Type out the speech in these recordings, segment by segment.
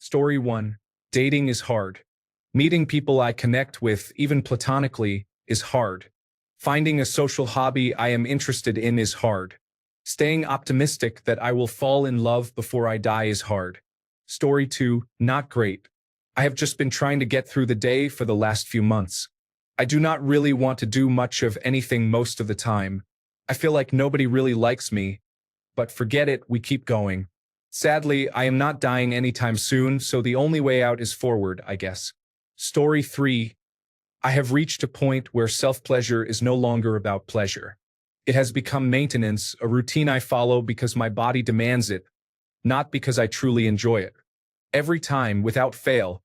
Story 1. Dating is hard. Meeting people I connect with, even platonically, is hard. Finding a social hobby I am interested in is hard. Staying optimistic that I will fall in love before I die is hard. Story 2. Not great. I have just been trying to get through the day for the last few months. I do not really want to do much of anything most of the time. I feel like nobody really likes me. But forget it, we keep going. Sadly, I am not dying anytime soon, so the only way out is forward, I guess. Story 3. I have reached a point where self-pleasure is no longer about pleasure. It has become maintenance, a routine I follow because my body demands it, not because I truly enjoy it. Every time, without fail,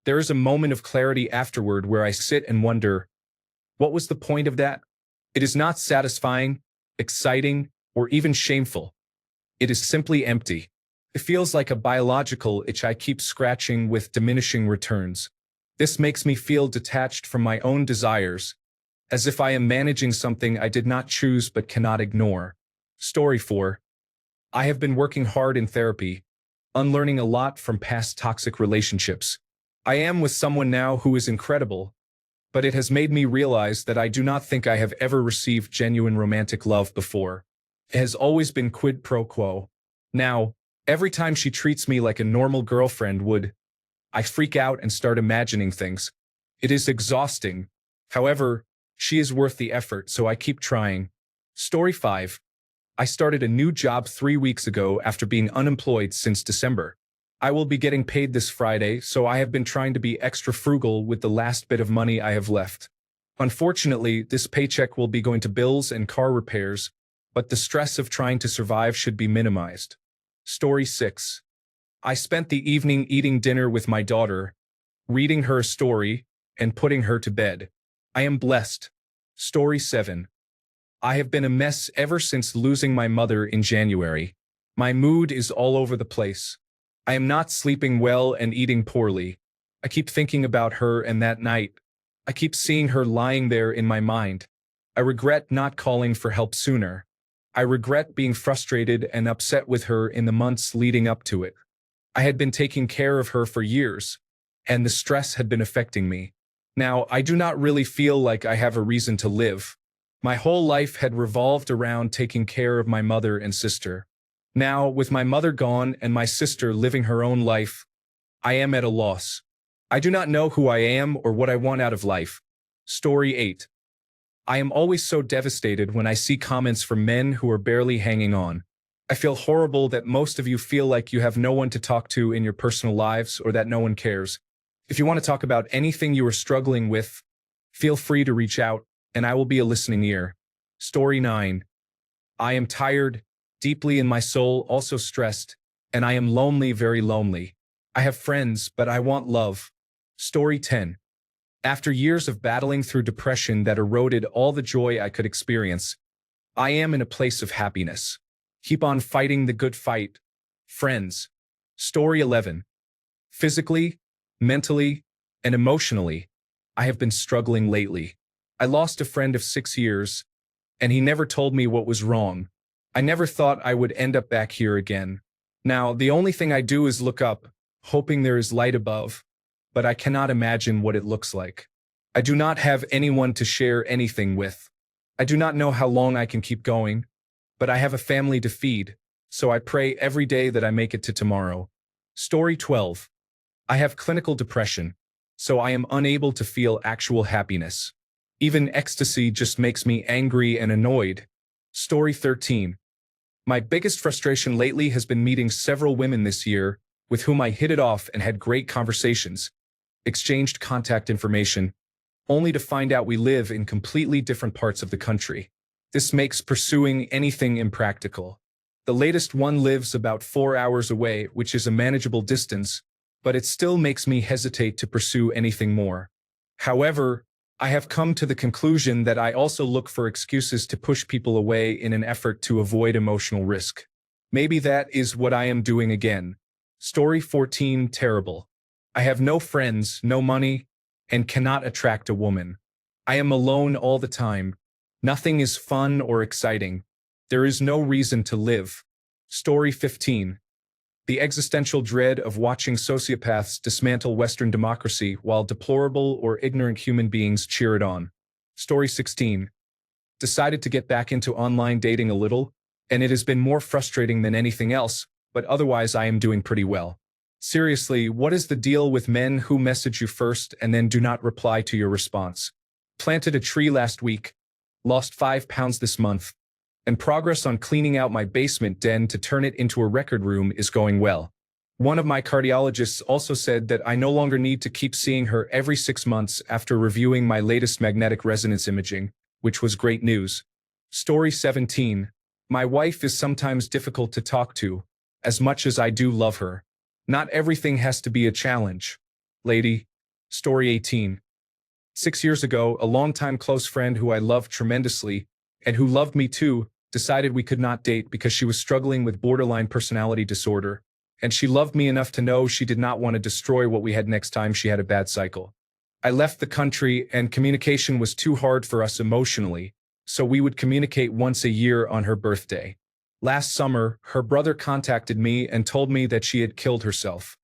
there is a moment of clarity afterward where I sit and wonder, what was the point of that? It is not satisfying, exciting, or even shameful. It is simply empty. It feels like a biological itch I keep scratching with diminishing returns. This makes me feel detached from my own desires, as if I am managing something I did not choose but cannot ignore. Story 4. I have been working hard in therapy, unlearning a lot from past toxic relationships. I am with someone now who is incredible, but it has made me realize that I do not think I have ever received genuine romantic love before. It has always been quid pro quo. Now, every time she treats me like a normal girlfriend would, I freak out and start imagining things. It is exhausting. However, she is worth the effort, so I keep trying. Story 5. I started a new job 3 weeks ago after being unemployed since December. I will be getting paid this Friday, so I have been trying to be extra frugal with the last bit of money I have left. Unfortunately, this paycheck will be going to bills and car repairs, but the stress of trying to survive should be minimized. Story 6. I spent the evening eating dinner with my daughter, reading her a story, and putting her to bed. I am blessed. Story 7. I have been a mess ever since losing my mother in January. My mood is all over the place. I am not sleeping well and eating poorly. I keep thinking about her and that night. I keep seeing her lying there in my mind. I regret not calling for help sooner. I regret being frustrated and upset with her in the months leading up to it. I had been taking care of her for years, and the stress had been affecting me. Now, I do not really feel like I have a reason to live. My whole life had revolved around taking care of my mother and sister. Now, with my mother gone and my sister living her own life, I am at a loss. I do not know who I am or what I want out of life. Story 8. I am always so devastated when I see comments from men who are barely hanging on. I feel horrible that most of you feel like you have no one to talk to in your personal lives or that no one cares. If you want to talk about anything you are struggling with, feel free to reach out, and I will be a listening ear. Story 9. I am tired, deeply in my soul, also stressed, and I am lonely, very lonely. I have friends, but I want love. Story 10. After years of battling through depression that eroded all the joy I could experience, I am in a place of happiness. Keep on fighting the good fight, friends. Story 11. Physically, mentally, and emotionally, I have been struggling lately. I lost a friend of 6 years, and he never told me what was wrong. I never thought I would end up back here again. Now, the only thing I do is look up, hoping there is light above, but I cannot imagine what it looks like. I do not have anyone to share anything with. I do not know how long I can keep going, but I have a family to feed, so I pray every day that I make it to tomorrow. Story 12. I have clinical depression, so I am unable to feel actual happiness. Even ecstasy just makes me angry and annoyed. Story 13. My biggest frustration lately has been meeting several women this year with whom I hit it off and had great conversations, exchanged contact information, only to find out we live in completely different parts of the country. This makes pursuing anything impractical. The latest one lives about 4 hours away, which is a manageable distance, but it still makes me hesitate to pursue anything more. However, I have come to the conclusion that I also look for excuses to push people away in an effort to avoid emotional risk. Maybe that is what I am doing again. Story 14. Terrible. I have no friends, no money, and cannot attract a woman. I am alone all the time. Nothing is fun or exciting. There is no reason to live. Story 15. The existential dread of watching sociopaths dismantle Western democracy while deplorable or ignorant human beings cheer it on. Story 16. Decided to get back into online dating a little, and it has been more frustrating than anything else, but otherwise I am doing pretty well. Seriously, what is the deal with men who message you first and then do not reply to your response? Planted a tree last week, lost 5 pounds this month, and progress on cleaning out my basement den to turn it into a record room is going well. One of my cardiologists also said that I no longer need to keep seeing her every 6 months after reviewing my latest magnetic resonance imaging, which was great news. Story 17. My wife is sometimes difficult to talk to, as much as I do love her. Not everything has to be a challenge. Lady. Story 18. 6 years ago, a longtime close friend who I loved tremendously, and who loved me too, decided we could not date because she was struggling with borderline personality disorder, and she loved me enough to know she did not want to destroy what we had next time she had a bad cycle. I left the country, and communication was too hard for us emotionally, so we would communicate once a year on her birthday. Last summer, her brother contacted me and told me that she had killed herself.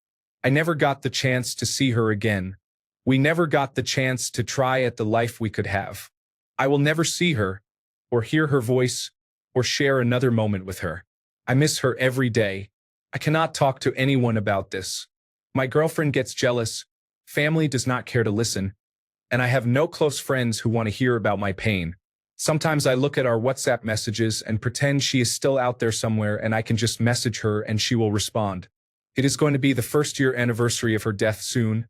I never got the chance to see her again. We never got the chance to try at the life we could have. I will never see her, or hear her voice, or share another moment with her. I miss her every day. I cannot talk to anyone about this. My girlfriend gets jealous, family does not care to listen, and I have no close friends who want to hear about my pain. Sometimes I look at our WhatsApp messages and pretend she is still out there somewhere and I can just message her and she will respond. It is going to be the 1st-year anniversary of her death soon,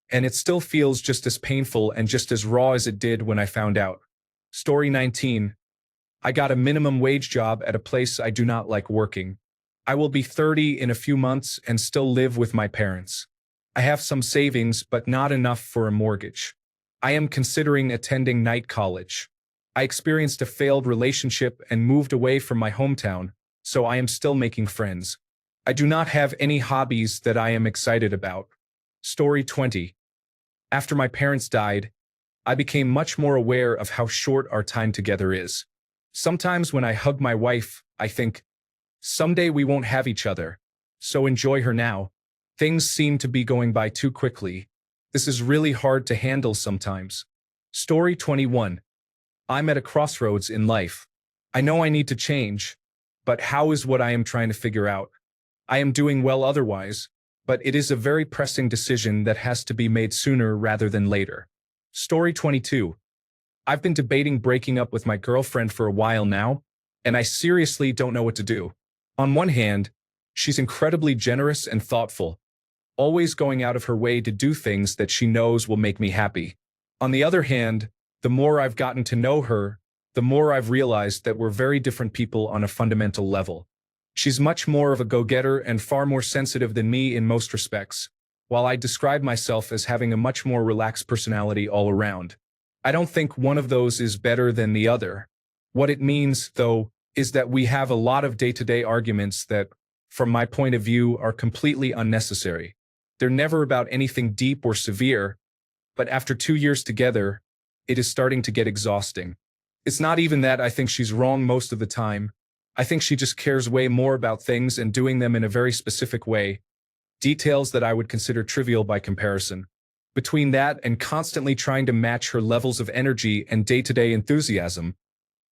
and it still feels just as painful and just as raw as it did when I found out. Story 19. I got a minimum wage job at a place I do not like working. I will be 30 in a few months and still live with my parents. I have some savings, but not enough for a mortgage. I am considering attending night college. I experienced a failed relationship and moved away from my hometown, so I am still making friends. I do not have any hobbies that I am excited about. Story 20. After my parents died, I became much more aware of how short our time together is. Sometimes when I hug my wife, I think, someday we won't have each other, so enjoy her now. Things seem to be going by too quickly. This is really hard to handle sometimes. Story 21. I'm at a crossroads in life. I know I need to change, but how is what I am trying to figure out. I am doing well otherwise, but it is a very pressing decision that has to be made sooner rather than later. Story 22. I've been debating breaking up with my girlfriend for a while now, and I seriously don't know what to do. On one hand, she's incredibly generous and thoughtful, always going out of her way to do things that she knows will make me happy. On the other hand, the more I've gotten to know her, the more I've realized that we're very different people on a fundamental level. She's much more of a go-getter and far more sensitive than me in most respects, while I describe myself as having a much more relaxed personality all around. I don't think one of those is better than the other. What it means, though, is that we have a lot of day-to-day arguments that, from my point of view, are completely unnecessary. They're never about anything deep or severe, but after 2 years together, it is starting to get exhausting. It's not even that I think she's wrong most of the time. I think she just cares way more about things and doing them in a very specific way, details that I would consider trivial by comparison. Between that and constantly trying to match her levels of energy and day-to-day enthusiasm,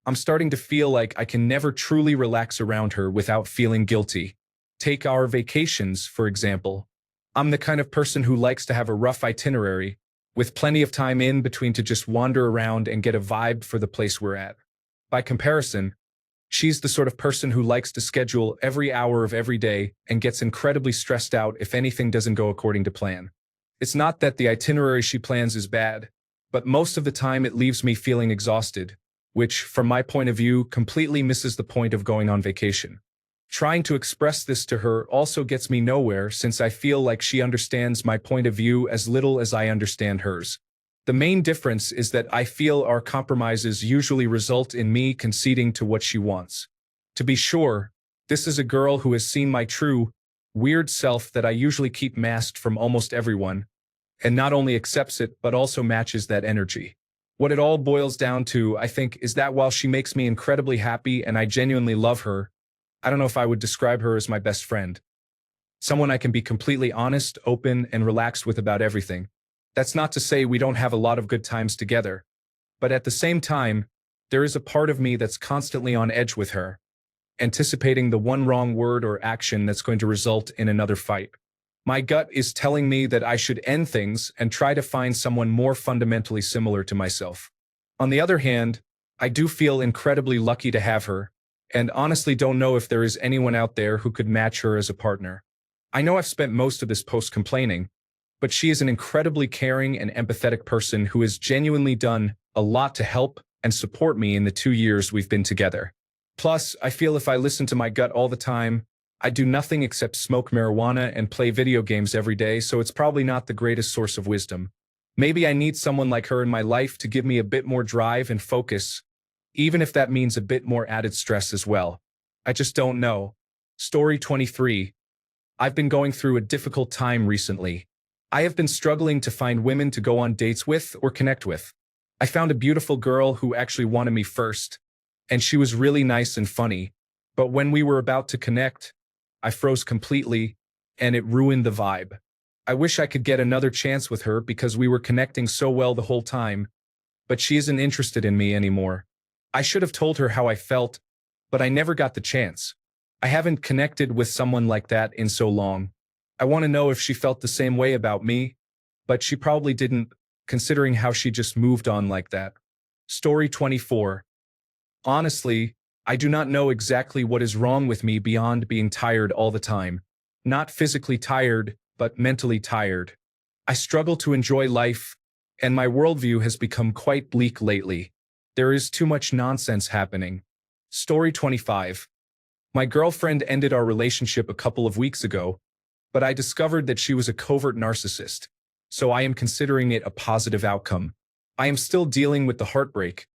I'm starting to feel like I can never truly relax around her without feeling guilty. Take our vacations, for example. I'm the kind of person who likes to have a rough itinerary, with plenty of time in between to just wander around and get a vibe for the place we're at. By comparison, she's the sort of person who likes to schedule every hour of every day and gets incredibly stressed out if anything doesn't go according to plan. It's not that the itinerary she plans is bad, but most of the time it leaves me feeling exhausted, which, from my point of view, completely misses the point of going on vacation. Trying to express this to her also gets me nowhere since I feel like she understands my point of view as little as I understand hers. The main difference is that I feel our compromises usually result in me conceding to what she wants. To be sure, this is a girl who has seen my true, weird self that I usually keep masked from almost everyone, and not only accepts it but also matches that energy. What it all boils down to, I think, is that while she makes me incredibly happy and I genuinely love her, I don't know if I would describe her as my best friend. Someone I can be completely honest, open, and relaxed with about everything. That's not to say we don't have a lot of good times together, but at the same time, there is a part of me that's constantly on edge with her, anticipating the one wrong word or action that's going to result in another fight. My gut is telling me that I should end things and try to find someone more fundamentally similar to myself. On the other hand, I do feel incredibly lucky to have her, and honestly don't know if there is anyone out there who could match her as a partner. I know I've spent most of this post complaining, but she is an incredibly caring and empathetic person who has genuinely done a lot to help and support me in the 2 years we've been together. Plus, I feel if I listen to my gut all the time, I do nothing except smoke marijuana and play video games every day, so it's probably not the greatest source of wisdom. Maybe I need someone like her in my life to give me a bit more drive and focus, even if that means a bit more added stress as well. I just don't know. Story 23. I've been going through a difficult time recently. I have been struggling to find women to go on dates with or connect with. I found a beautiful girl who actually wanted me first, and she was really nice and funny, but when we were about to connect, I froze completely, and it ruined the vibe. I wish I could get another chance with her because we were connecting so well the whole time, but she isn't interested in me anymore. I should have told her how I felt, but I never got the chance. I haven't connected with someone like that in so long. I want to know if she felt the same way about me, but she probably didn't, considering how she just moved on like that. Story 24. Honestly, I do not know exactly what is wrong with me beyond being tired all the time. Not physically tired, but mentally tired. I struggle to enjoy life, and my worldview has become quite bleak lately. There is too much nonsense happening. Story 25. My girlfriend ended our relationship a couple of weeks ago, but I discovered that she was a covert narcissist, so I am considering it a positive outcome. I am still dealing with the heartbreak,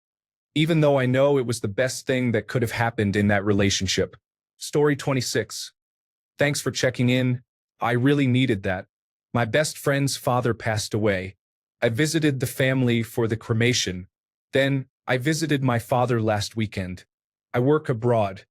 even though I know it was the best thing that could have happened in that relationship. Story 26. Thanks for checking in. I really needed that. My best friend's father passed away. I visited the family for the cremation. Then, I visited my father last weekend. I work abroad.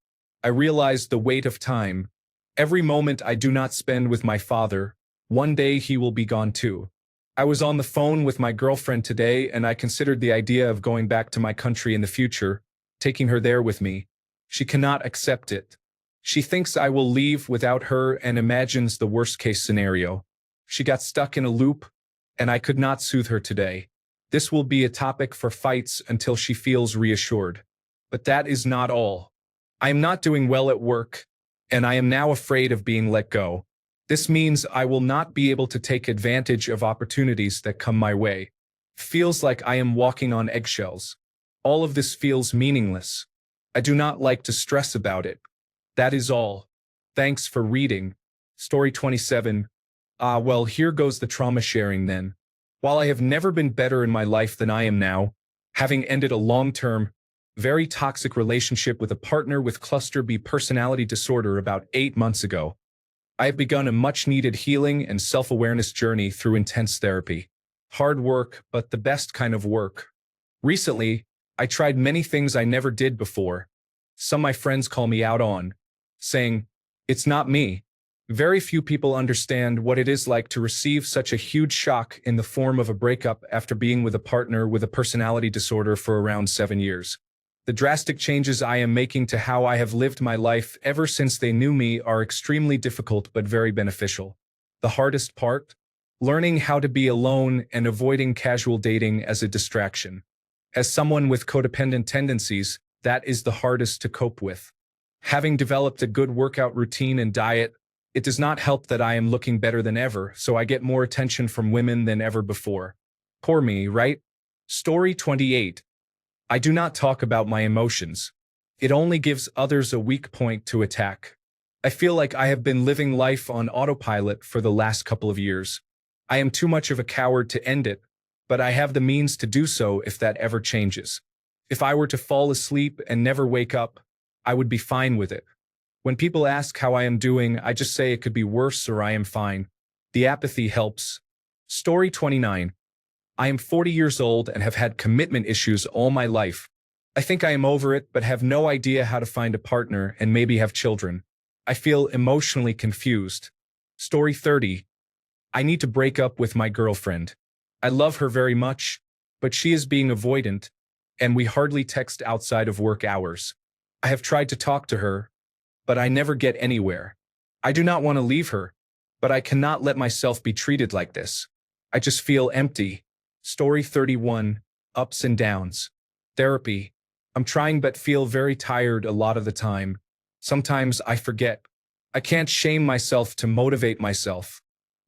I realized the weight of time. Every moment I do not spend with my father, one day he will be gone too. I was on the phone with my girlfriend today and I considered the idea of going back to my country in the future, taking her there with me. She cannot accept it. She thinks I will leave without her and imagines the worst-case scenario. She got stuck in a loop, and I could not soothe her today. This will be a topic for fights until she feels reassured. But that is not all. I am not doing well at work, and I am now afraid of being let go. This means I will not be able to take advantage of opportunities that come my way. Feels like I am walking on eggshells. All of this feels meaningless. I do not like to stress about it. That is all. Thanks for reading. Story 27. Well, here goes the trauma sharing then. While I have never been better in my life than I am now, having ended a long-term, very toxic relationship with a partner with cluster B personality disorder about 8 months ago, I have begun a much-needed healing and self-awareness journey through intense therapy. Hard work, but the best kind of work. Recently, I tried many things I never did before. Some my friends call me out on, saying, "It's not me." Very few people understand what it is like to receive such a huge shock in the form of a breakup after being with a partner with a personality disorder for around 7 years. The drastic changes I am making to how I have lived my life ever since they knew me are extremely difficult but very beneficial. The hardest part? Learning how to be alone and avoiding casual dating as a distraction. As someone with codependent tendencies, that is the hardest to cope with. Having developed a good workout routine and diet, it does not help that I am looking better than ever, so I get more attention from women than ever before. Poor me, right? Story 28. I do not talk about my emotions. It only gives others a weak point to attack. I feel like I have been living life on autopilot for the last couple of years. I am too much of a coward to end it, but I have the means to do so if that ever changes. If I were to fall asleep and never wake up, I would be fine with it. When people ask how I am doing, I just say it could be worse or I am fine. The apathy helps. Story 29. I am 40 years old and have had commitment issues all my life. I think I am over it, but have no idea how to find a partner and maybe have children. I feel emotionally confused. Story 30. I need to break up with my girlfriend. I love her very much, but she is being avoidant, and we hardly text outside of work hours. I have tried to talk to her, but I never get anywhere. I do not want to leave her, but I cannot let myself be treated like this. I just feel empty. Story 31. Ups and downs. Therapy. I'm trying but feel very tired a lot of the time. Sometimes I forget. I can't shame myself to motivate myself.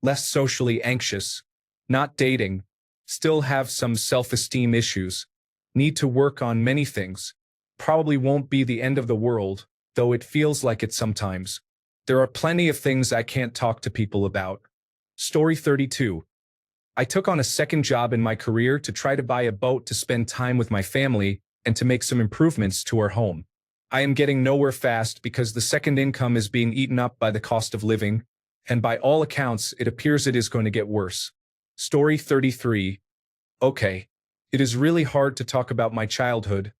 Less socially anxious. Not dating. Still have some self-esteem issues. Need to work on many things. Probably won't be the end of the world, though it feels like it sometimes. There are plenty of things I can't talk to people about. Story 32. I took on a second job in my career to try to buy a boat to spend time with my family and to make some improvements to our home. I am getting nowhere fast because the second income is being eaten up by the cost of living, and by all accounts, it appears it is going to get worse. Story 33. Okay. It is really hard to talk about my childhood,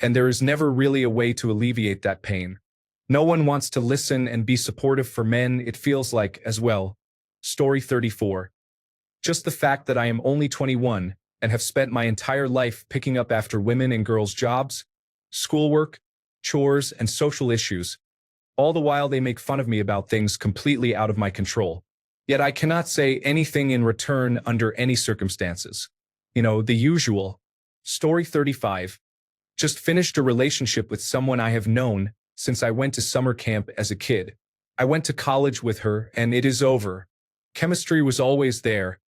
and there is never really a way to alleviate that pain. No one wants to listen and be supportive for men, it feels like, as well. Story 34. Just the fact that I am only 21 and have spent my entire life picking up after women and girls' jobs, schoolwork, chores, and social issues, all the while they make fun of me about things completely out of my control. Yet I cannot say anything in return under any circumstances. The usual. Story 35. Just finished a relationship with someone I have known since I went to summer camp as a kid. I went to college with her, and it is over. Chemistry was always there,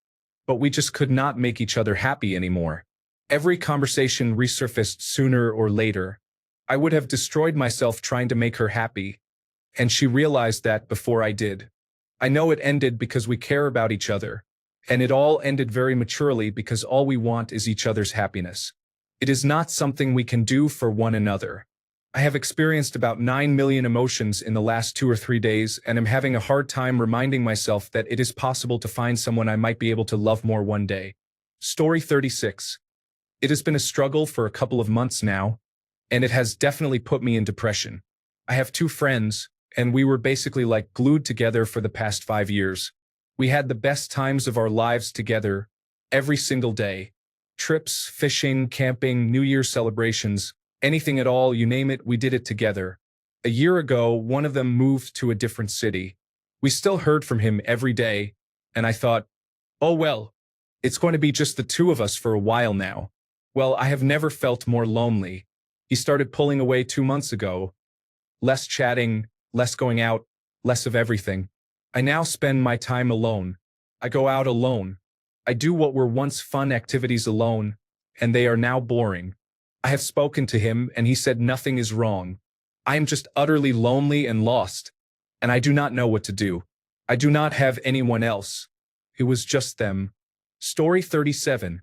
but we just could not make each other happy anymore. Every conversation resurfaced sooner or later. I would have destroyed myself trying to make her happy, and she realized that before I did. I know it ended because we care about each other, and it all ended very maturely because all we want is each other's happiness. It is not something we can do for one another. I have experienced about 9 million emotions in the last 2 or 3 days and am having a hard time reminding myself that it is possible to find someone I might be able to love more one day. Story 36. It has been a struggle for a couple of months now, and it has definitely put me in depression. I have 2 friends, and we were basically like glued together for the past 5 years. We had the best times of our lives together, every single day. Trips, fishing, camping, New Year's celebrations, anything at all, you name it, we did it together. A year ago, one of them moved to a different city. We still heard from him every day, and I thought, oh well, it's going to be just the 2 of us for a while now. Well, I have never felt more lonely. He started pulling away 2 months ago. Less chatting, less going out, less of everything. I now spend my time alone. I go out alone. I do what were once fun activities alone, and they are now boring. I have spoken to him, and he said nothing is wrong. I am just utterly lonely and lost, and I do not know what to do. I do not have anyone else. It was just them. Story 37.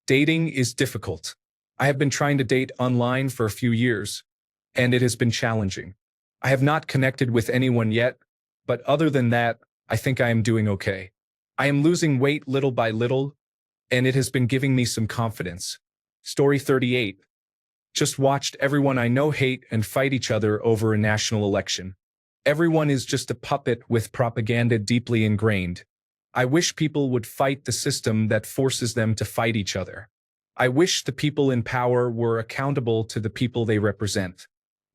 Dating is difficult. I have been trying to date online for a few years, and it has been challenging. I have not connected with anyone yet, but other than that, I think I am doing okay. I am losing weight little by little, and it has been giving me some confidence. Story 38. Just watched everyone I know hate and fight each other over a national election. Everyone is just a puppet with propaganda deeply ingrained. I wish people would fight the system that forces them to fight each other. I wish the people in power were accountable to the people they represent.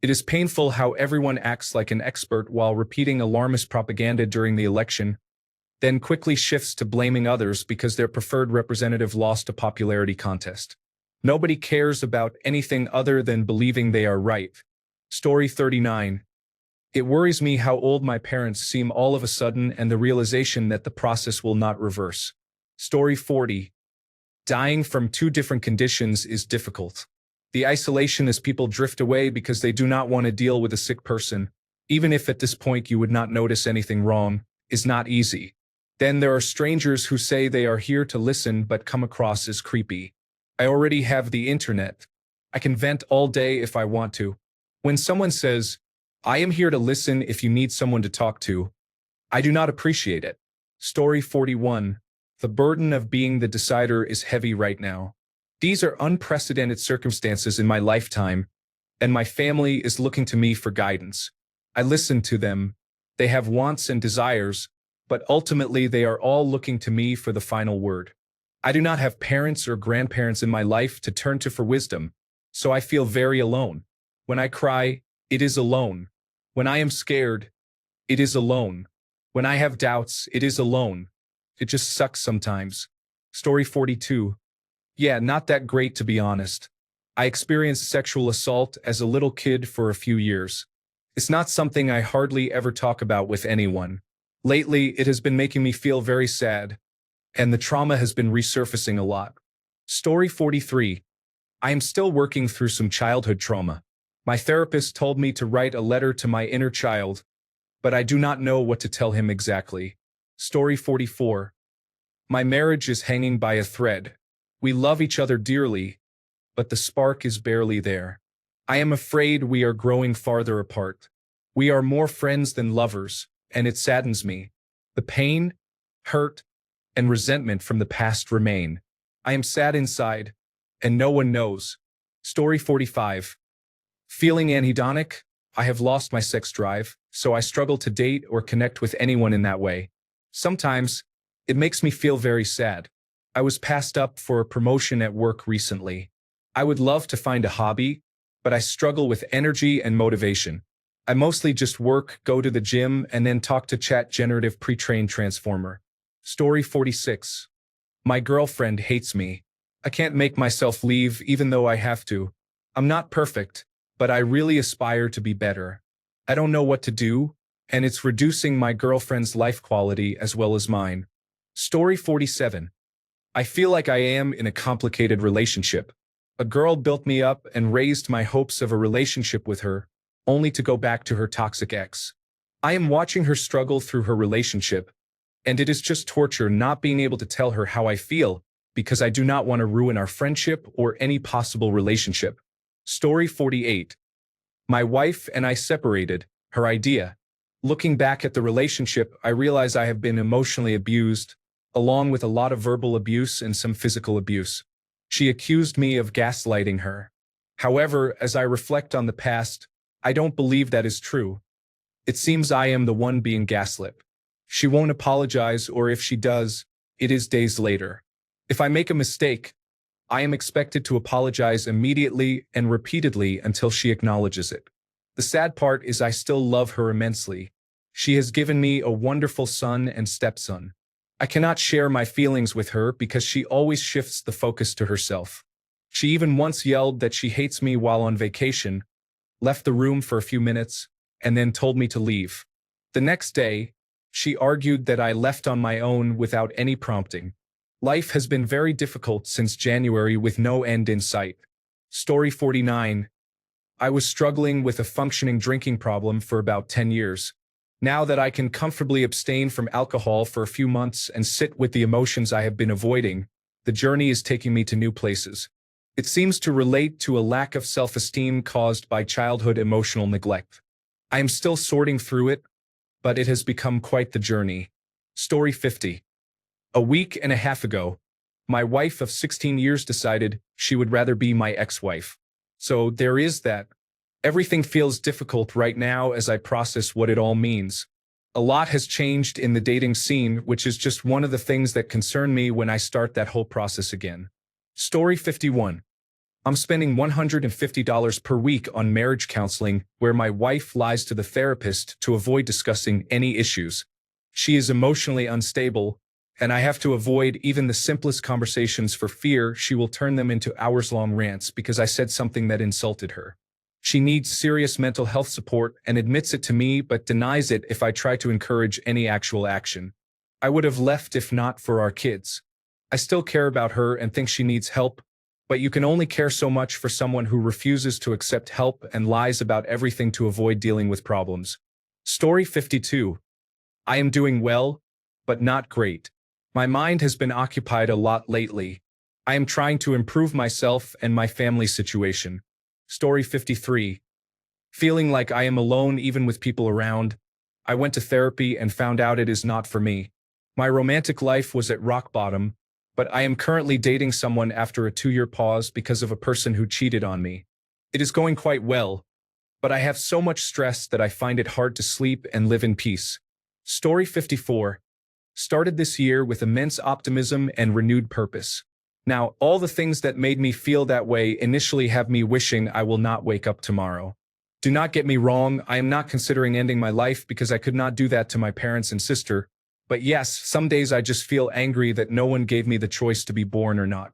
It is painful how everyone acts like an expert while repeating alarmist propaganda during the election, then quickly shifts to blaming others because their preferred representative lost a popularity contest. Nobody cares about anything other than believing they are right. Story 39. It worries me how old my parents seem all of a sudden and the realization that the process will not reverse. Story 40. Dying from 2 different conditions is difficult. The isolation as people drift away because they do not want to deal with a sick person, even if at this point you would not notice anything wrong, is not easy. Then there are strangers who say they are here to listen but come across as creepy. I already have the internet. I can vent all day if I want to. When someone says, I am here to listen if you need someone to talk to, I do not appreciate it. Story 41. The burden of being the decider is heavy right now. These are unprecedented circumstances in my lifetime, and my family is looking to me for guidance. I listen to them. They have wants and desires, but ultimately they are all looking to me for the final word. I do not have parents or grandparents in my life to turn to for wisdom, so I feel very alone. When I cry, it is alone. When I am scared, it is alone. When I have doubts, it is alone. It just sucks sometimes. Story 42. Yeah, not that great to be honest. I experienced sexual assault as a little kid for a few years. It's not something I hardly ever talk about with anyone. Lately, it has been making me feel very sad, and the trauma has been resurfacing a lot. Story 43. I am still working through some childhood trauma. My therapist told me to write a letter to my inner child, but I do not know what to tell him exactly. Story 44. My marriage is hanging by a thread. We love each other dearly, but the spark is barely there. I am afraid we are growing farther apart. We are more friends than lovers, and it saddens me. The pain, hurt, and resentment from the past remain. I am sad inside, and no one knows. Story 45. Feeling anhedonic? I have lost my sex drive, so I struggle to date or connect with anyone in that way. Sometimes, it makes me feel very sad. I was passed up for a promotion at work recently. I would love to find a hobby, but I struggle with energy and motivation. I mostly just work, go to the gym, and then talk to chat generative pre-trained transformer. Story 46. My girlfriend hates me. I can't make myself leave even though I have to. I'm not perfect, but I really aspire to be better. I don't know what to do, and it's reducing my girlfriend's life quality as well as mine. Story 47. I feel like I am in a complicated relationship. A girl built me up and raised my hopes of a relationship with her, only to go back to her toxic ex. I am watching her struggle through her relationship, and it is just torture not being able to tell her how I feel because I do not want to ruin our friendship or any possible relationship. Story 48. My wife and I separated, her idea. Looking back at the relationship, I realize I have been emotionally abused, along with a lot of verbal abuse and some physical abuse. She accused me of gaslighting her. However, as I reflect on the past, I don't believe that is true. It seems I am the one being gaslit. She won't apologize, or if she does, it is days later. If I make a mistake, I am expected to apologize immediately and repeatedly until she acknowledges it. The sad part is I still love her immensely. She has given me a wonderful son and stepson. I cannot share my feelings with her because she always shifts the focus to herself. She even once yelled that she hates me while on vacation, left the room for a few minutes, and then told me to leave. The next day, she argued that I left on my own without any prompting. Life has been very difficult since January with no end in sight. Story 49. I was struggling with a functioning drinking problem for about 10 years. Now that I can comfortably abstain from alcohol for a few months and sit with the emotions I have been avoiding, the journey is taking me to new places. It seems to relate to a lack of self-esteem caused by childhood emotional neglect. I am still sorting through it, but it has become quite the journey. Story 50. A week and a half ago, my wife of 16 years decided she would rather be my ex-wife. So there is that. Everything feels difficult right now as I process what it all means. A lot has changed in the dating scene, which is just one of the things that concern me when I start that whole process again. Story 51. I'm spending $150 per week on marriage counseling, where my wife lies to the therapist to avoid discussing any issues. She is emotionally unstable, and I have to avoid even the simplest conversations for fear she will turn them into hours-long rants because I said something that insulted her. She needs serious mental health support and admits it to me but denies it if I try to encourage any actual action. I would have left if not for our kids. I still care about her and think she needs help, but you can only care so much for someone who refuses to accept help and lies about everything to avoid dealing with problems. Story 52. I am doing well, but not great. My mind has been occupied a lot lately. I am trying to improve myself and my family situation. Story 53. Feeling like I am alone even with people around, I went to therapy and found out it is not for me. My romantic life was at rock bottom, but I am currently dating someone after a 2-year pause because of a person who cheated on me. It is going quite well, but I have so much stress that I find it hard to sleep and live in peace. Story 54. Started this year with immense optimism and renewed purpose. Now, all the things that made me feel that way initially have me wishing I will not wake up tomorrow. Do not get me wrong, I am not considering ending my life because I could not do that to my parents and sister. But yes, some days I just feel angry that no one gave me the choice to be born or not.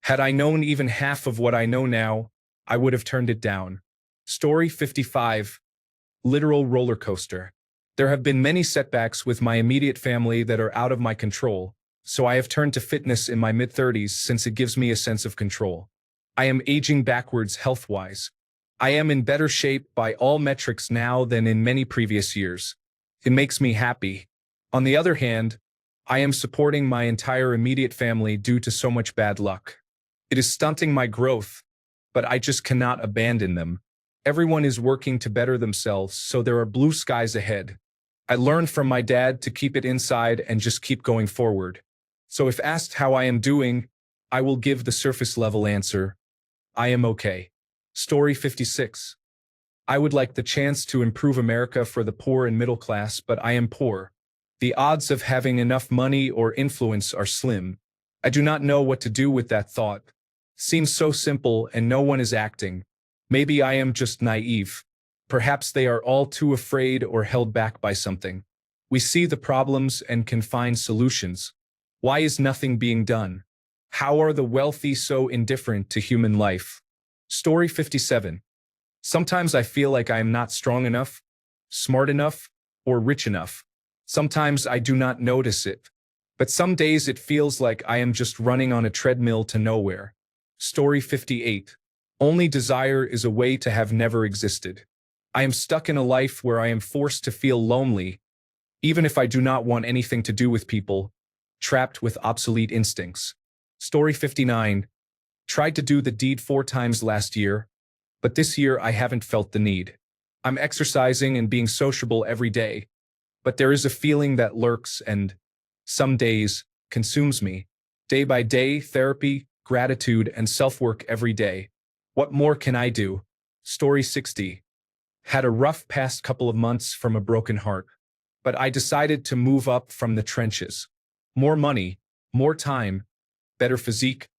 Had I known even half of what I know now, I would have turned it down. Story 55. Literal roller coaster. There have been many setbacks with my immediate family that are out of my control, so I have turned to fitness in my mid-30s since it gives me a sense of control. I am aging backwards health-wise. I am in better shape by all metrics now than in many previous years. It makes me happy. On the other hand, I am supporting my entire immediate family due to so much bad luck. It is stunting my growth, but I just cannot abandon them. Everyone is working to better themselves, so there are blue skies ahead. I learned from my dad to keep it inside and just keep going forward. So if asked how I am doing, I will give the surface-level answer. I am okay. Story 56. I would like the chance to improve America for the poor and middle class, but I am poor. The odds of having enough money or influence are slim. I do not know what to do with that thought. Seems so simple and no one is acting. Maybe I am just naive. Perhaps they are all too afraid or held back by something. We see the problems and can find solutions. Why is nothing being done? How are the wealthy so indifferent to human life? Story 57. Sometimes I feel like I am not strong enough, smart enough, or rich enough. Sometimes I do not notice it. But some days it feels like I am just running on a treadmill to nowhere. Story 58. Only desire is a way to have never existed. I am stuck in a life where I am forced to feel lonely, even if I do not want anything to do with people, trapped with obsolete instincts. Story 59. Tried to do the deed 4 times last year, but this year I haven't felt the need. I'm exercising and being sociable every day, but there is a feeling that lurks and, some days, consumes me. Day by day, therapy, gratitude, and self-work every day. What more can I do? Story 60. Had a rough past couple of months from a broken heart, but I decided to move up from the trenches. More money, more time, better physique,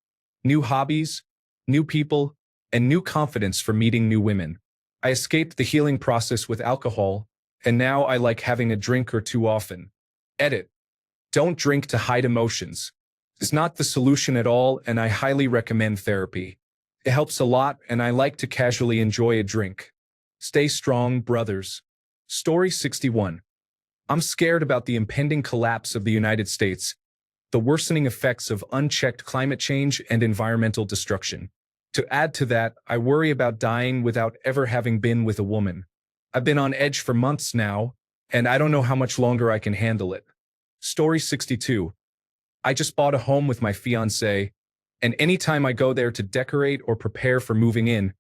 new hobbies, new people, and new confidence for meeting new women. I escaped the healing process with alcohol, and now I like having a drink or two often. Edit. Don't drink to hide emotions. It's not the solution at all, and I highly recommend therapy. It helps a lot, and I like to casually enjoy a drink. Stay strong, brothers. Story 61. I'm scared about the impending collapse of the United States, the worsening effects of unchecked climate change and environmental destruction. To add to that, I worry about dying without ever having been with a woman. I've been on edge for months now, and I don't know how much longer I can handle it. Story 62. I just bought a home with my fiancé, and anytime I go there to decorate or prepare for moving in,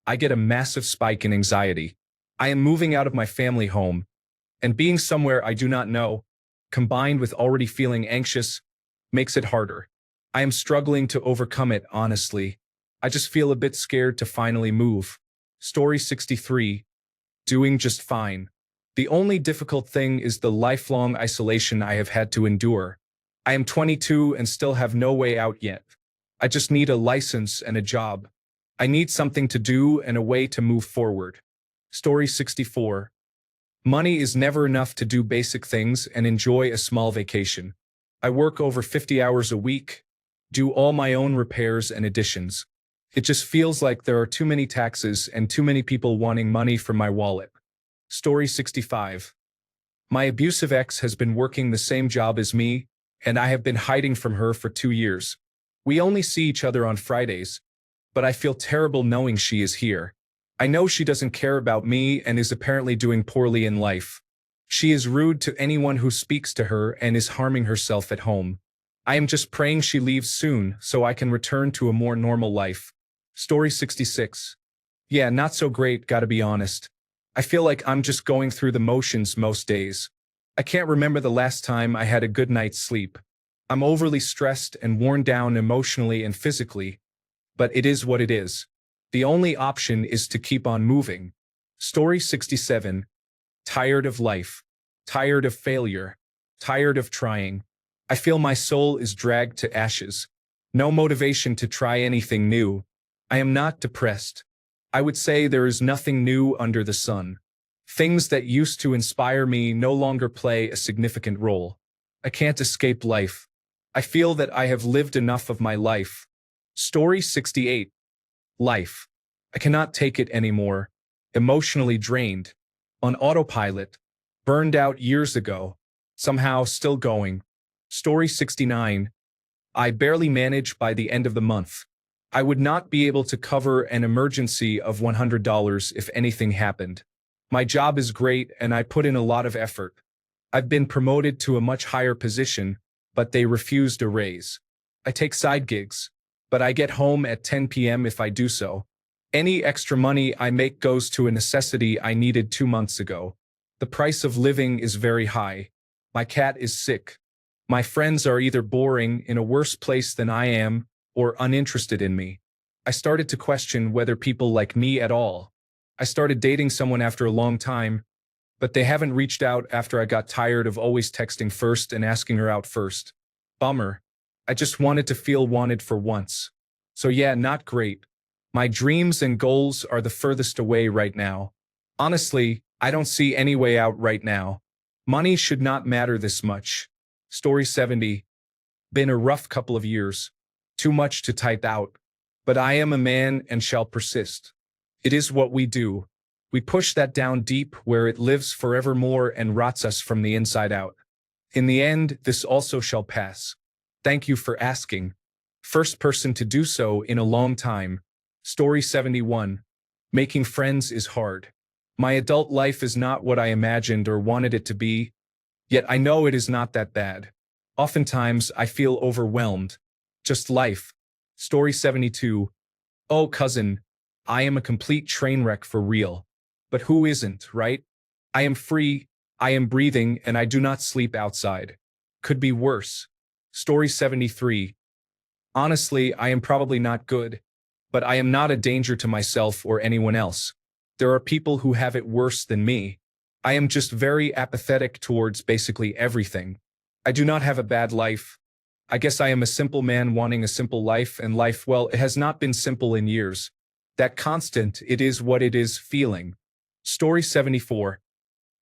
I get a massive spike in anxiety. I am moving out of my family home, and being somewhere I do not know, combined with already feeling anxious, makes it harder. I am struggling to overcome it, honestly. I just feel a bit scared to finally move. Story 63. Doing just fine. The only difficult thing is the lifelong isolation I have had to endure. I am 22 and still have no way out yet. I just need a license and a job. I need something to do and a way to move forward. Story 64. Money is never enough to do basic things and enjoy a small vacation. I work over 50 hours a week, do all my own repairs and additions. It just feels like there are too many taxes and too many people wanting money from my wallet. Story 65. My abusive ex has been working the same job as me, and I have been hiding from her for 2 years. We only see each other on Fridays, but I feel terrible knowing she is here. I know she doesn't care about me and is apparently doing poorly in life. She is rude to anyone who speaks to her and is harming herself at home. I am just praying she leaves soon so I can return to a more normal life. Story 66. Yeah, not so great, gotta be honest. I feel like I'm just going through the motions most days. I can't remember the last time I had a good night's sleep. I'm overly stressed and worn down emotionally and physically, but it is what it is. The only option is to keep on moving. Story 67. Tired of life. Tired of failure. Tired of trying. I feel my soul is dragged to ashes. No motivation to try anything new. I am not depressed. I would say there is nothing new under the sun. Things that used to inspire me no longer play a significant role. I can't escape life. I feel that I have lived enough of my life. Story 68. Life. I cannot take it anymore. Emotionally drained. On autopilot. Burned out years ago. Somehow still going. Story 69. I barely manage by the end of the month. I would not be able to cover an emergency of $100 if anything happened. My job is great and I put in a lot of effort. I've been promoted to a much higher position, but they refused a raise. I take side gigs, but I get home at 10 p.m. if I do so. Any extra money I make goes to a necessity I needed 2 months ago. The price of living is very high. My cat is sick. My friends are either boring, in a worse place than I am, or uninterested in me. I started to question whether people like me at all. I started dating someone after a long time, but they haven't reached out after I got tired of always texting first and asking her out first. Bummer. I just wanted to feel wanted for once. So yeah, not great. My dreams and goals are the furthest away right now. Honestly, I don't see any way out right now. Money should not matter this much. Story 70. Been a rough couple of years. Too much to type out. But I am a man and shall persist. It is what we do. We push that down deep where it lives forevermore and rots us from the inside out. In the end, this also shall pass. Thank you for asking. First person to do so in a long time. Story 71. Making friends is hard. My adult life is not what I imagined or wanted it to be, yet I know it is not that bad. Oftentimes, I feel overwhelmed. Just life. Story 72. Oh, cousin, I am a complete train wreck for real. But who isn't, right? I am free, I am breathing, and I do not sleep outside. Could be worse. Story 73. Honestly, I am probably not good, but I am not a danger to myself or anyone else. There are people who have it worse than me. I am just very apathetic towards basically everything. I do not have a bad life. I guess I am a simple man wanting a simple life, and life, well, it has not been simple in years. That constant, it is what it is feeling. Story 74.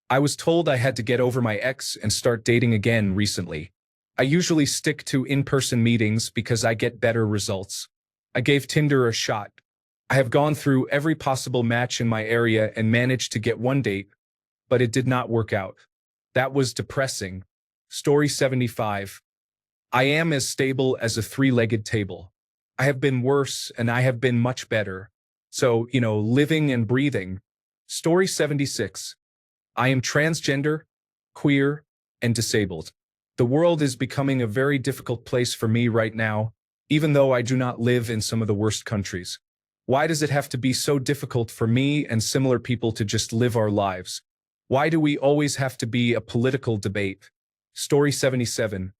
I was told I had to get over my ex and start dating again recently. I usually stick to in-person meetings because I get better results. I gave Tinder a shot. I have gone through every possible match in my area and managed to get one date, but it did not work out. That was depressing. Story 75. I am as stable as a three-legged table. I have been worse and I have been much better. So, living and breathing. Story 76. I am transgender, queer, and disabled. The world is becoming a very difficult place for me right now, even though I do not live in some of the worst countries. Why does it have to be so difficult for me and similar people to just live our lives? Why do we always have to be a political debate? Story 77.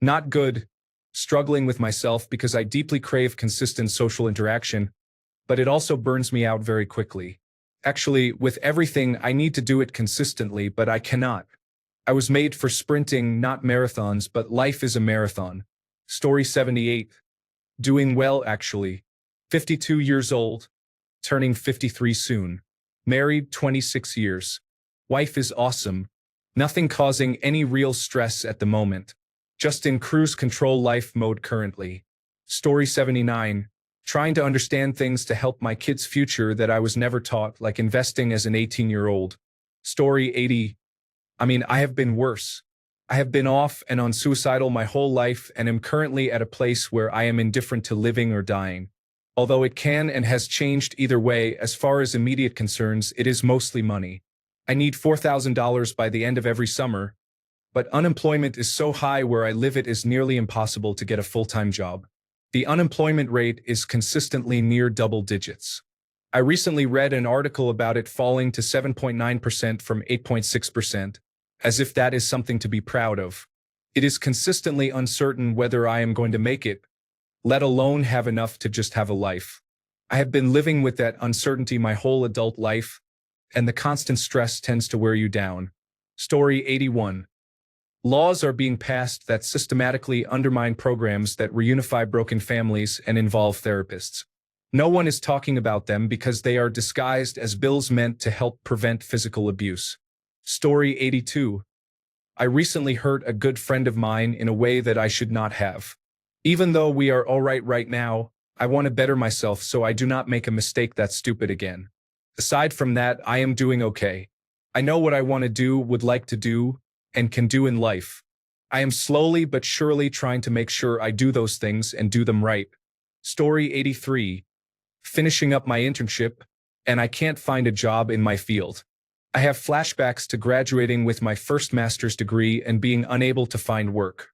Not good. Struggling with myself because I deeply crave consistent social interaction, but it also burns me out very quickly. Actually, with everything, I need to do it consistently, but I cannot. I was made for sprinting, not marathons, but life is a marathon. Story 78. Doing well, actually. 52 years old. Turning 53 soon. Married 26 years. Wife is awesome. Nothing causing any real stress at the moment. Just in cruise control life mode currently. Story 79. Trying to understand things to help my kids' future that I was never taught, like investing as an 18-year-old. Story 80. I have been worse. I have been off and on suicidal my whole life and am currently at a place where I am indifferent to living or dying. Although it can and has changed either way, as far as immediate concerns, it is mostly money. I need $4,000 by the end of every summer, but unemployment is so high where I live it is nearly impossible to get a full-time job. The unemployment rate is consistently near double digits. I recently read an article about it falling to 7.9% from 8.6%, as if that is something to be proud of. It is consistently uncertain whether I am going to make it, let alone have enough to just have a life. I have been living with that uncertainty my whole adult life, and the constant stress tends to wear you down. Story 81. Laws are being passed that systematically undermine programs that reunify broken families and involve therapists. No one is talking about them because they are disguised as bills meant to help prevent physical abuse. Story 82. I recently hurt a good friend of mine in a way that I should not have. Even though we are all right now, I want to better myself so I do not make a mistake that's stupid again. Aside from that, I am doing okay. I know what I want to do, would like to do, and can do in life. I am slowly but surely trying to make sure I do those things and do them right. Story 83. Finishing up my internship, and I can't find a job in my field. I have flashbacks to graduating with my first master's degree and being unable to find work.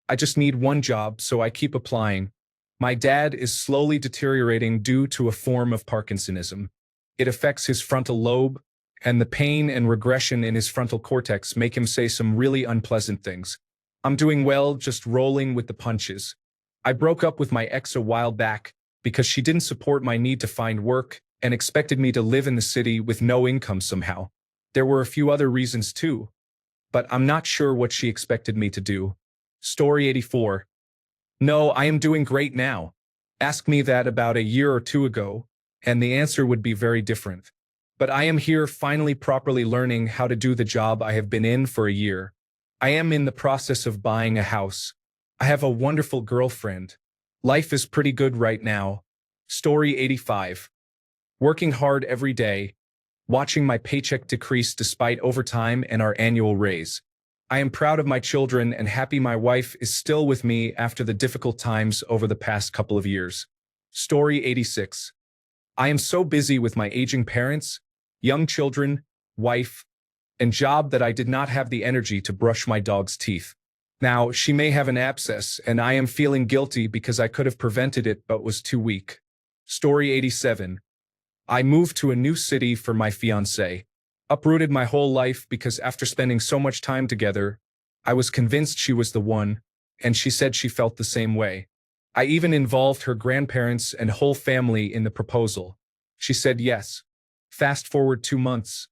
I just need one job, so I keep applying. My dad is slowly deteriorating due to a form of Parkinsonism. It affects his frontal lobe, and the pain and regression in his frontal cortex make him say some really unpleasant things. I'm doing well, just rolling with the punches. I broke up with my ex a while back because she didn't support my need to find work and expected me to live in the city with no income somehow. There were a few other reasons too, but I'm not sure what she expected me to do. Story 84. No, I am doing great now. Ask me that about a year or two ago, and the answer would be very different. But I am here finally properly learning how to do the job I have been in for a year. I am in the process of buying a house. I have a wonderful girlfriend. Life is pretty good right now. Story 85. Working hard every day, watching my paycheck decrease despite overtime and our annual raise. I am proud of my children and happy my wife is still with me after the difficult times over the past couple of years. Story 86. I am so busy with my aging parents, young children, wife, and job that I did not have the energy to brush my dog's teeth. Now, she may have an abscess, and I am feeling guilty because I could have prevented it but was too weak. Story 87. I moved to a new city for my fiancée. Uprooted my whole life because after spending so much time together, I was convinced she was the one, and she said she felt the same way. I even involved her grandparents and whole family in the proposal. She said yes. Fast forward 2 months.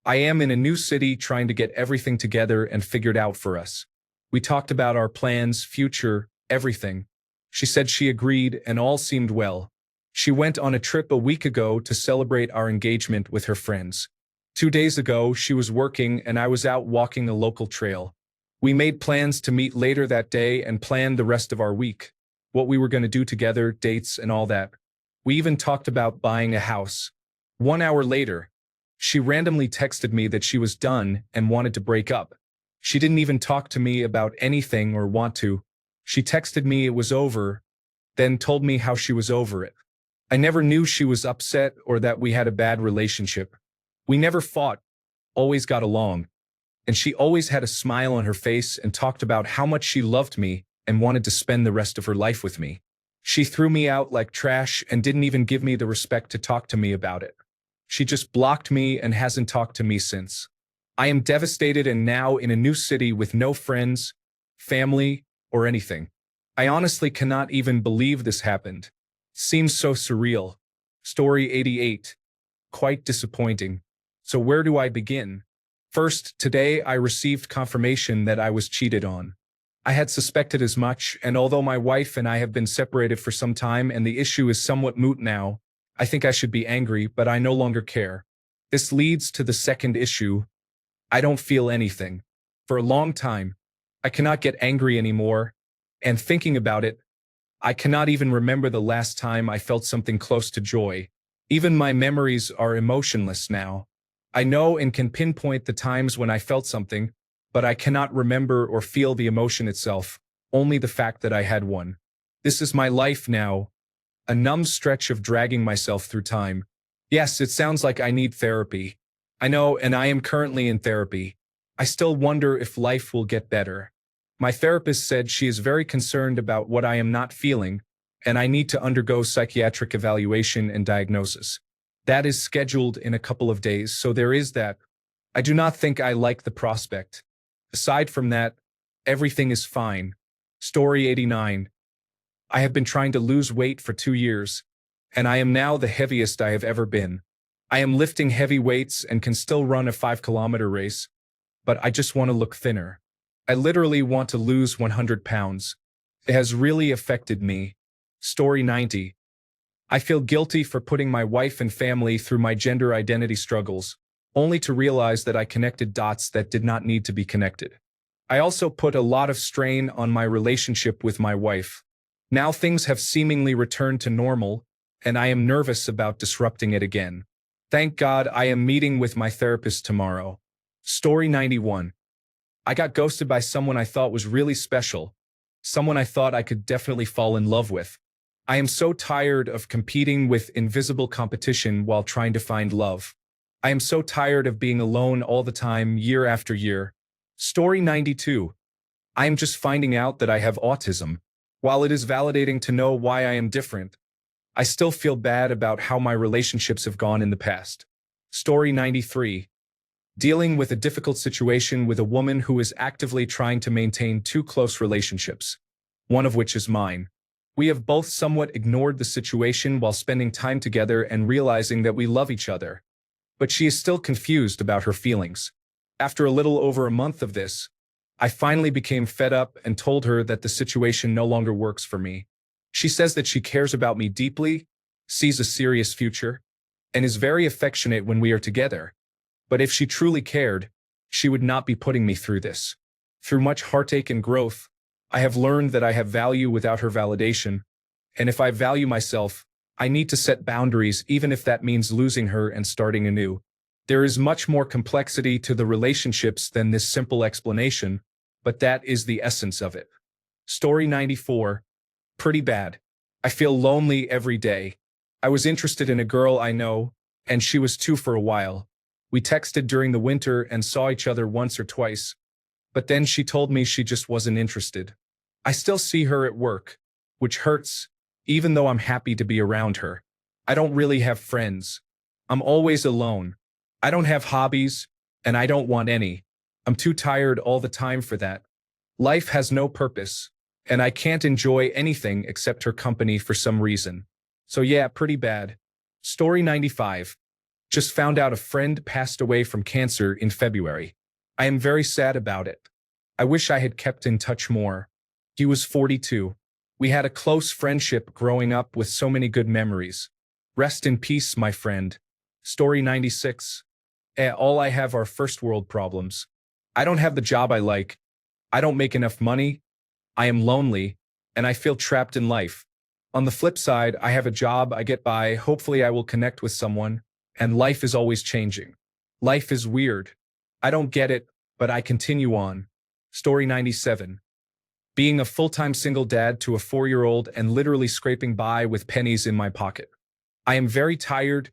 I am in a new city trying to get everything together and figured out for us. We talked about our plans, future, everything. She said she agreed and all seemed well. She went on a trip a week ago to celebrate our engagement with her friends. 2 days ago, she was working and I was out walking a local trail. We made plans to meet later that day and planned the rest of our week, what we were going to do together, dates and all that. We even talked about buying a house. 1 hour later, she randomly texted me that she was done and wanted to break up. She didn't even talk to me about anything or want to. She texted me it was over, then told me how she was over it. I never knew she was upset or that we had a bad relationship. We never fought, always got along. And she always had a smile on her face and talked about how much she loved me and wanted to spend the rest of her life with me. She threw me out like trash and didn't even give me the respect to talk to me about it. She just blocked me and hasn't talked to me since. I am devastated and now in a new city with no friends, family, or anything. I honestly cannot even believe this happened. Seems so surreal. Story 88. Quite disappointing. So where do I begin? First, today I received confirmation that I was cheated on. I had suspected as much, and although my wife and I have been separated for some time and the issue is somewhat moot now, I think I should be angry, but I no longer care. This leads to the second issue. I don't feel anything. For a long time, I cannot get angry anymore, and thinking about it, I cannot even remember the last time I felt something close to joy. Even my memories are emotionless now. I know and can pinpoint the times when I felt something, but I cannot remember or feel the emotion itself, only the fact that I had one. This is my life now, a numb stretch of dragging myself through time. Yes, it sounds like I need therapy. I know, and I am currently in therapy. I still wonder if life will get better. My therapist said she is very concerned about what I am not feeling, and I need to undergo psychiatric evaluation and diagnosis. That is scheduled in a couple of days, so there is that. I do not think I like the prospect. Aside from that, everything is fine. Story 89. I have been trying to lose weight for 2 years, and I am now the heaviest I have ever been. I am lifting heavy weights and can still run a 5-kilometer race, but I just want to look thinner. I literally want to lose 100 pounds. It has really affected me. Story 90. I feel guilty for putting my wife and family through my gender identity struggles, only to realize that I connected dots that did not need to be connected. I also put a lot of strain on my relationship with my wife. Now things have seemingly returned to normal, and I am nervous about disrupting it again. Thank God I am meeting with my therapist tomorrow. Story 91. I got ghosted by someone I thought was really special, someone I thought I could definitely fall in love with. I am so tired of competing with invisible competition while trying to find love. I am so tired of being alone all the time, year after year. Story 92. I am just finding out that I have autism. While it is validating to know why I am different, I still feel bad about how my relationships have gone in the past. Story 93. Dealing with a difficult situation with a woman who is actively trying to maintain two close relationships, one of which is mine. We have both somewhat ignored the situation while spending time together and realizing that we love each other. But she is still confused about her feelings. After a little over a month of this, I finally became fed up and told her that the situation no longer works for me. She says that she cares about me deeply, sees a serious future, and is very affectionate when we are together. But if she truly cared, she would not be putting me through this. Through much heartache and growth, I have learned that I have value without her validation, and if I value myself, I need to set boundaries even if that means losing her and starting anew. There is much more complexity to the relationships than this simple explanation, but that is the essence of it. Story 94. Pretty bad. I feel lonely every day. I was interested in a girl I know, and she was too for a while. We texted during the winter and saw each other once or twice, but then she told me she just wasn't interested. I still see her at work, which hurts, even though I'm happy to be around her. I don't really have friends. I'm always alone. I don't have hobbies, and I don't want any. I'm too tired all the time for that. Life has no purpose, and I can't enjoy anything except her company for some reason. So yeah, pretty bad. Story 95. Just found out a friend passed away from cancer in February. I am very sad about it. I wish I had kept in touch more. He was 42. We had a close friendship growing up with so many good memories. Rest in peace, my friend. Story 96. All I have are first world problems. I don't have the job I like. I don't make enough money. I am lonely, and I feel trapped in life. On the flip side, I have a job, I get by, hopefully I will connect with someone, and life is always changing. Life is weird. I don't get it, but I continue on. Story 97. Being a full-time single dad to a 4-year-old and literally scraping by with pennies in my pocket. I am very tired,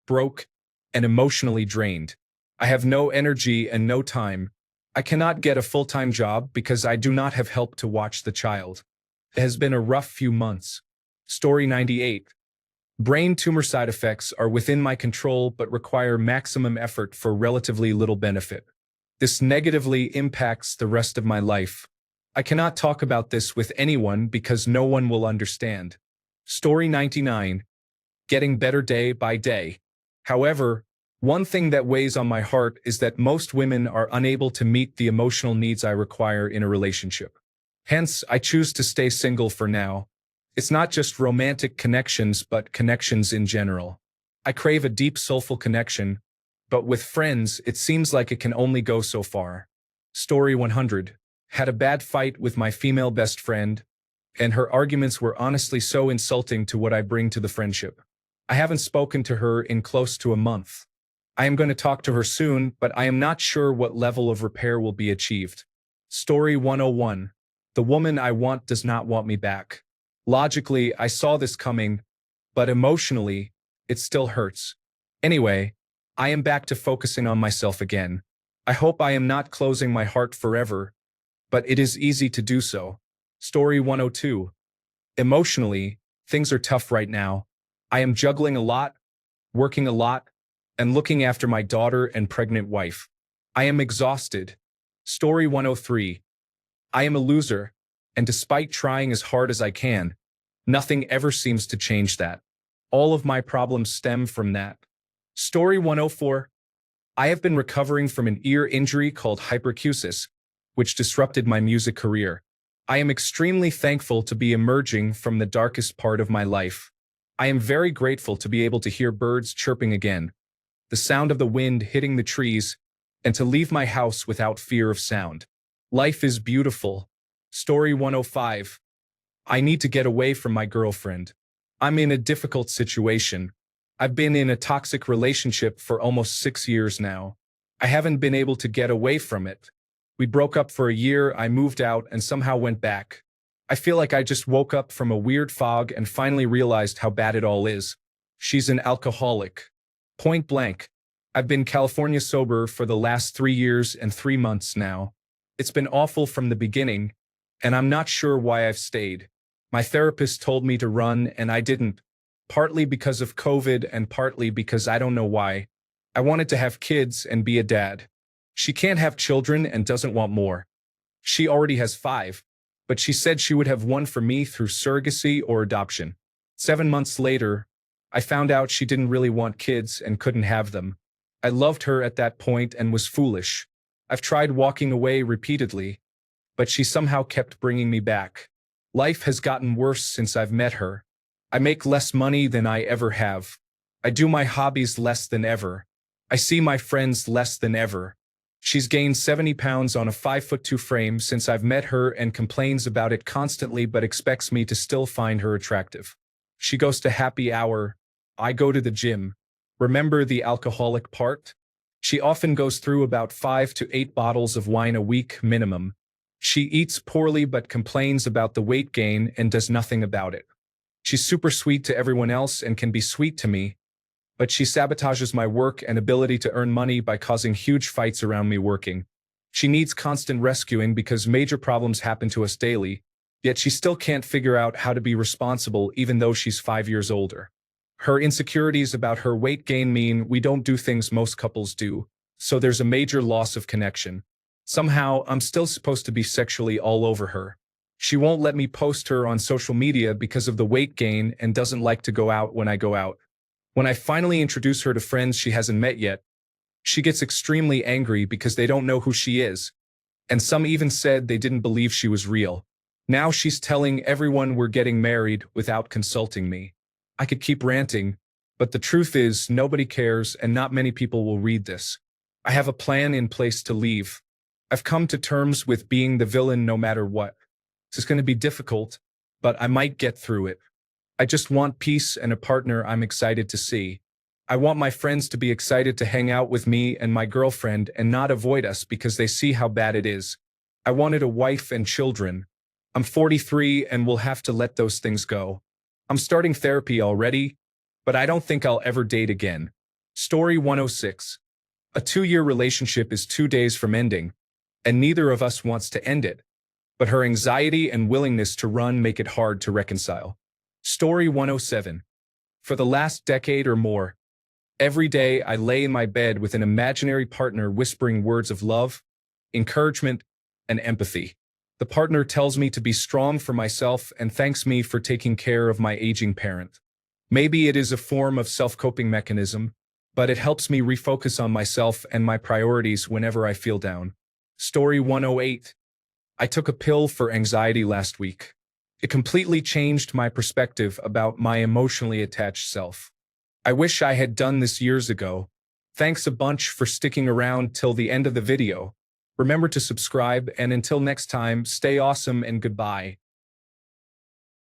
broke, and emotionally drained. I have no energy and no time. I cannot get a full-time job because I do not have help to watch the child. It has been a rough few months. Story 98. Brain tumor side effects are within my control but require maximum effort for relatively little benefit. This negatively impacts the rest of my life. I cannot talk about this with anyone because no one will understand. Story 99. Getting better day by day. However, one thing that weighs on my heart is that most women are unable to meet the emotional needs I require in a relationship. Hence, I choose to stay single for now. It's not just romantic connections, but connections in general. I crave a deep, soulful connection, but with friends, it seems like it can only go so far. Story 100. Had a bad fight with my female best friend, and her arguments were honestly so insulting to what I bring to the friendship. I haven't spoken to her in close to a month. I am going to talk to her soon, but I am not sure what level of repair will be achieved. Story 101. The woman I want does not want me back. Logically, I saw this coming, but emotionally, it still hurts. Anyway, I am back to focusing on myself again. I hope I am not closing my heart forever, but it is easy to do so. Story 102. Emotionally, things are tough right now. I am juggling a lot, working a lot, and looking after my daughter and pregnant wife. I am exhausted. Story 103. I am a loser, and despite trying as hard as I can, nothing ever seems to change that. All of my problems stem from that. Story 104. I have been recovering from an ear injury called hyperacusis, which disrupted my music career. I am extremely thankful to be emerging from the darkest part of my life. I am very grateful to be able to hear birds chirping again, the sound of the wind hitting the trees, and to leave my house without fear of sound. Life is beautiful. Story 105. I need to get away from my girlfriend. I'm in a difficult situation. I've been in a toxic relationship for almost 6 years now. I haven't been able to get away from it. We broke up for a year, I moved out, and somehow went back. I feel like I just woke up from a weird fog and finally realized how bad it all is. She's an alcoholic. Point blank. I've been California sober for the last 3 years and 3 months now. It's been awful from the beginning, and I'm not sure why I've stayed. My therapist told me to run, and I didn't. Partly because of COVID and partly because I don't know why. I wanted to have kids and be a dad. She can't have children and doesn't want more. She already has 5, but she said she would have one for me through surrogacy or adoption. 7 months later, I found out she didn't really want kids and couldn't have them. I loved her at that point and was foolish. I've tried walking away repeatedly, but she somehow kept bringing me back. Life has gotten worse since I've met her. I make less money than I ever have. I do my hobbies less than ever. I see my friends less than ever. She's gained 70 pounds on a 5'2" frame since I've met her and complains about it constantly but expects me to still find her attractive. She goes to happy hour. I go to the gym. Remember the alcoholic part? She often goes through about 5 to 8 bottles of wine a week minimum. She eats poorly but complains about the weight gain and does nothing about it. She's super sweet to everyone else and can be sweet to me, but she sabotages my work and ability to earn money by causing huge fights around me working. She needs constant rescuing because major problems happen to us daily, yet she still can't figure out how to be responsible even though she's 5 years older. Her insecurities about her weight gain mean we don't do things most couples do, so there's a major loss of connection. Somehow, I'm still supposed to be sexually all over her. She won't let me post her on social media because of the weight gain and doesn't like to go out when I go out. When I finally introduce her to friends she hasn't met yet, she gets extremely angry because they don't know who she is, and some even said they didn't believe she was real. Now she's telling everyone we're getting married without consulting me. I could keep ranting, but the truth is nobody cares and not many people will read this. I have a plan in place to leave. I've come to terms with being the villain no matter what. This is going to be difficult, but I might get through it. I just want peace and a partner I'm excited to see. I want my friends to be excited to hang out with me and my girlfriend and not avoid us because they see how bad it is. I wanted a wife and children. I'm 43 and will have to let those things go. I'm starting therapy already, but I don't think I'll ever date again. Story 106. A 2-year relationship is 2 days from ending, and neither of us wants to end it. But her anxiety and willingness to run make it hard to reconcile. Story 107. For the last decade or more, every day I lay in my bed with an imaginary partner whispering words of love, encouragement, and empathy. The partner tells me to be strong for myself and thanks me for taking care of my aging parent. Maybe it is a form of self-coping mechanism, but it helps me refocus on myself and my priorities whenever I feel down. Story 108. I took a pill for anxiety last week. It completely changed my perspective about my emotionally attached self. I wish I had done this years ago. Thanks a bunch for sticking around till the end of the video. Remember to subscribe, and until next time, stay awesome and goodbye.